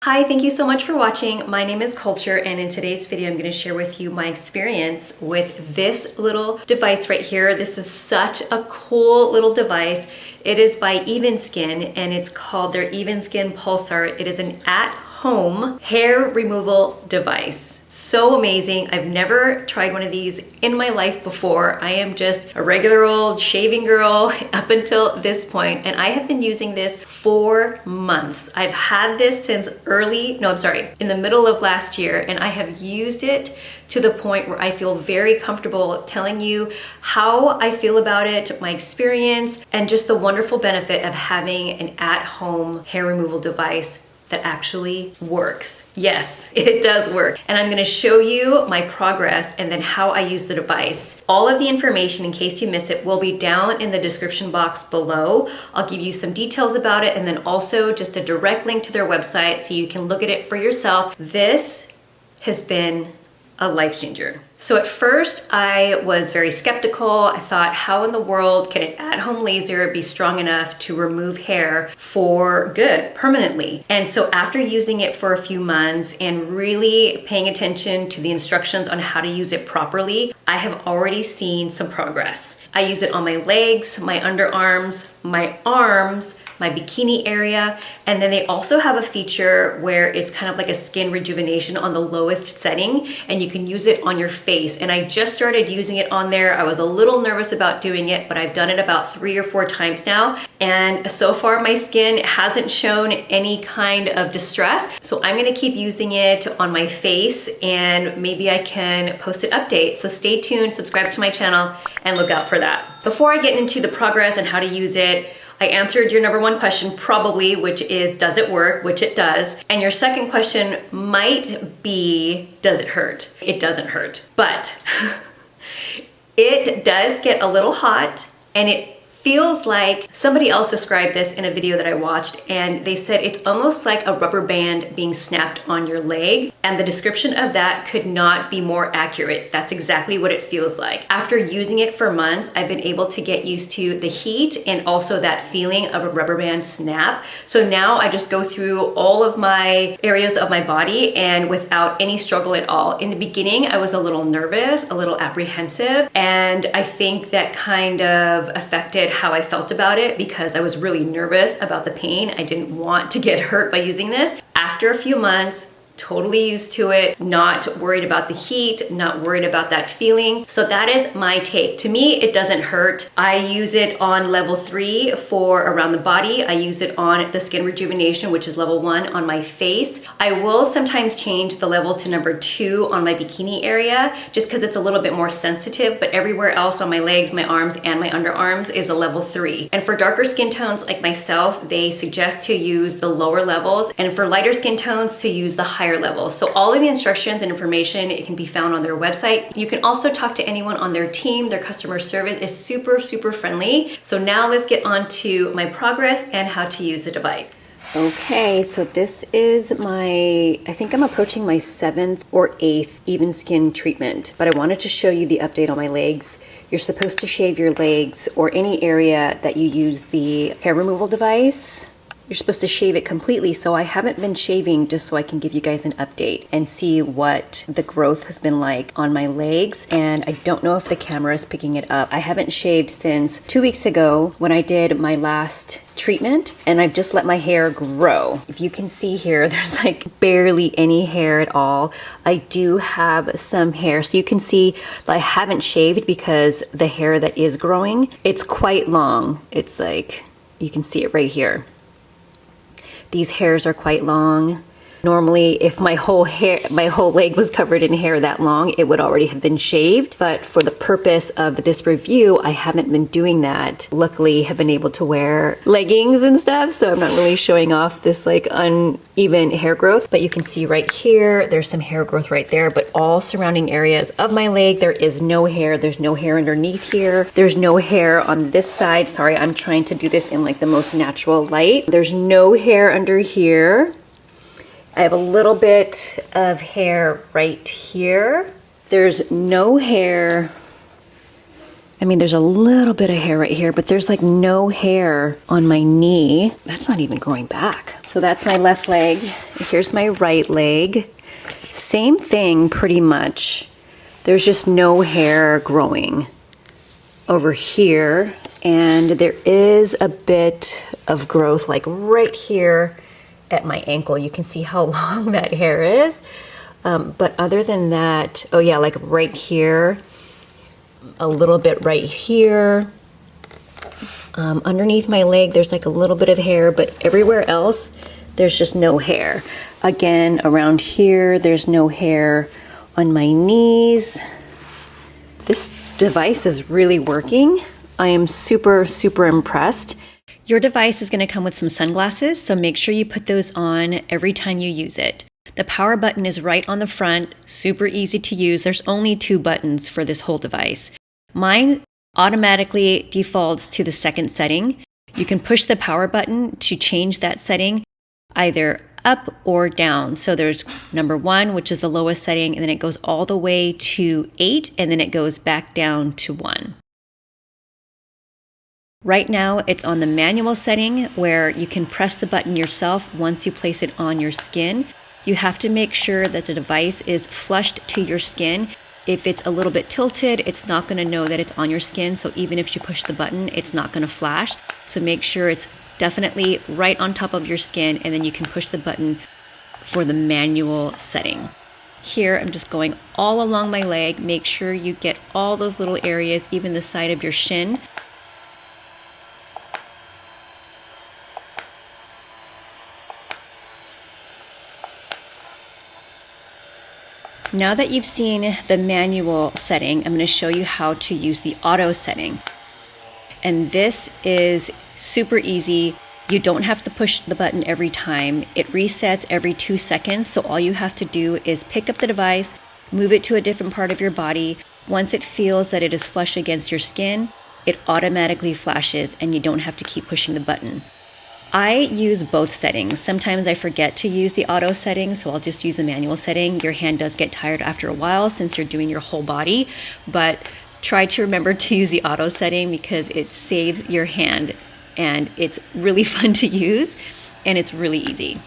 Hi, thank you so much for watching. My name is Culture, and in today's video, I'm going to share with you my experience with this little device right here. This is such a cool little device. It is by Evenskyn, and it's called their Evenskyn Pulsar. It is an at-home hair removal device. So amazing. I've never tried one of these in my life before. I am just a regular old shaving girl up until this point, and I have been using this for months. I've had this since in the middle of last year, and I have used it to the point where I feel very comfortable telling you how I feel about it, my experience, and just the wonderful benefit of having an at-home hair removal device that actually works. Yes, it does work. And I'm gonna show you my progress and then how I use the device. All of the information, in case you miss it, will be down in the description box below. I'll give you some details about it and then also just a direct link to their website so you can look at it for yourself. This has been a life changer. So at first I was very skeptical. I thought, how in the world can an at-home laser be strong enough to remove hair for good, permanently? And so after using it for a few months and really paying attention to the instructions on how to use it properly, I have already seen some progress. I use it on my legs, my underarms, my arms, my bikini area, and then they also have a feature where it's kind of like a skin rejuvenation on the lowest setting, and you can use it on your face. And I just started using it on there. I was a little nervous about doing it, but I've done it about 3 or 4 times now, and so far my skin hasn't shown any kind of distress. So I'm gonna keep using it on my face, and maybe I can post an update. So stay tuned, subscribe to my channel, and look out for that. Before I get into the progress and how to use it, I answered your number one question probably, which is, does it work? Which it does. And your second question might be, does it hurt? It doesn't hurt, but it does get a little hot, and it feels like, somebody else described this in a video that I watched, and they said it's almost like a rubber band being snapped on your leg, and the description of that could not be more accurate. That's exactly what it feels like. After using it for months, I've been able to get used to the heat and also that feeling of a rubber band snap. So now I just go through all of my areas of my body and without any struggle at all. In the beginning, I was a little nervous, a little apprehensive, and I think that kind of affected how I felt about it because I was really nervous about the pain. I didn't want to get hurt by using this. After a few months, totally used to it, not worried about the heat, not worried about that feeling. So that is my take. To me, it doesn't hurt. I use it on level 3 for around the body. I use it on the skin rejuvenation, which is level 1 on my face. I will sometimes change the level to number 2 on my bikini area, just because it's a little bit more sensitive, but everywhere else on my legs, my arms, and my underarms is a level 3. And for darker skin tones like myself, they suggest to use the lower levels, and for lighter skin tones to use the higher levels. So all of the instructions and information, it can be found on their website. You can also talk to anyone on their team. Their customer service is super, super friendly. So now let's get on to my progress and how to use the device. Okay, so this is I think I'm approaching my 7th or 8th Evenskyn treatment, but I wanted to show you the update on my legs. You're supposed to shave your legs or any area that you use the hair removal device. You're supposed to shave it completely, so I haven't been shaving just so I can give you guys an update and see what the growth has been like on my legs, and I don't know if the camera is picking it up. I haven't shaved since 2 weeks ago when I did my last treatment, and I've just let my hair grow. If you can see here, there's like barely any hair at all. I do have some hair, so you can see that I haven't shaved because the hair that is growing, it's quite long. It's like, you can see it right here. These hairs are quite long. Normally, if my whole leg was covered in hair that long, it would already have been shaved. But for the purpose of this review, I haven't been doing that. Luckily, have been able to wear leggings and stuff, so I'm not really showing off this like uneven hair growth. But you can see right here, there's some hair growth right there, but all surrounding areas of my leg, there is no hair. There's no hair underneath here. There's no hair on this side. Sorry, I'm trying to do this in like the most natural light. There's no hair under here. I have a little bit of hair right here. There's no hair I mean, there's a little bit of hair right here, but there's like no hair on my knee. That's not even growing back. So that's my left leg. Here's my right leg. Same thing pretty much. There's just no hair growing over here. And there is a bit of growth like right here at my ankle. You can see how long that hair is. But other than that, oh yeah, like right here, a little bit right here. Underneath my leg, there's like a little bit of hair, but everywhere else, there's just no hair. Again, around here, there's no hair on my knees. This device is really working. I am super, super impressed. Your device is going to come with some sunglasses, so make sure you put those on every time you use it. The power button is right on the front, super easy to use. There's only 2 buttons for this whole device. Mine automatically defaults to the second setting. You can push the power button to change that setting either up or down. So there's number 1, which is the lowest setting, and then it goes all the way to 8, and then it goes back down to 1. Right now, it's on the manual setting where you can press the button yourself once you place it on your skin. You have to make sure that the device is flushed to your skin. If it's a little bit tilted, it's not going to know that it's on your skin. So even if you push the button, it's not going to flash. So make sure it's definitely right on top of your skin, and then you can push the button for the manual setting. Here, I'm just going all along my leg. Make sure you get all those little areas, even the side of your shin. Now that you've seen the manual setting, I'm going to show you how to use the auto setting. And this is super easy. You don't have to push the button every time. It resets every 2 seconds. So all you have to do is pick up the device, move it to a different part of your body. Once it feels that it is flush against your skin, it automatically flashes and you don't have to keep pushing the button. I use both settings. Sometimes I forget to use the auto setting, so I'll just use the manual setting. Your hand does get tired after a while since you're doing your whole body, but try to remember to use the auto setting because it saves your hand and it's really fun to use and it's really easy.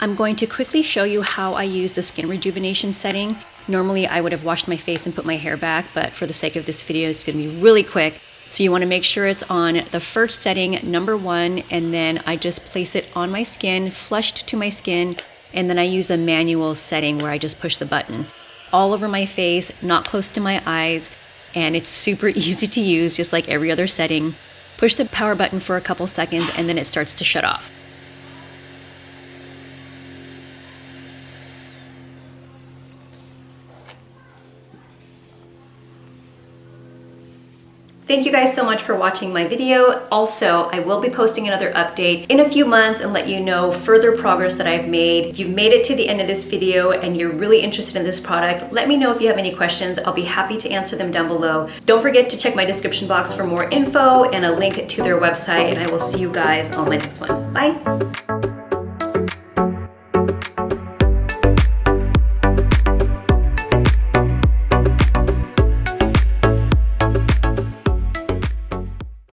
I'm going to quickly show you how I use the skin rejuvenation setting. Normally I would have washed my face and put my hair back, but for the sake of this video, it's going to be really quick. So you want to make sure it's on the first setting, number 1, and then I just place it on my skin, flushed to my skin, and then I use the manual setting where I just push the button. All over my face, not close to my eyes, and it's super easy to use, just like every other setting. Push the power button for a couple seconds, and then it starts to shut off. Thank you guys so much for watching my video. Also, I will be posting another update in a few months and let you know further progress that I've made. If you've made it to the end of this video and you're really interested in this product, let me know if you have any questions. I'll be happy to answer them down below. Don't forget to check my description box for more info and a link to their website, and I will see you guys on my next one. Bye.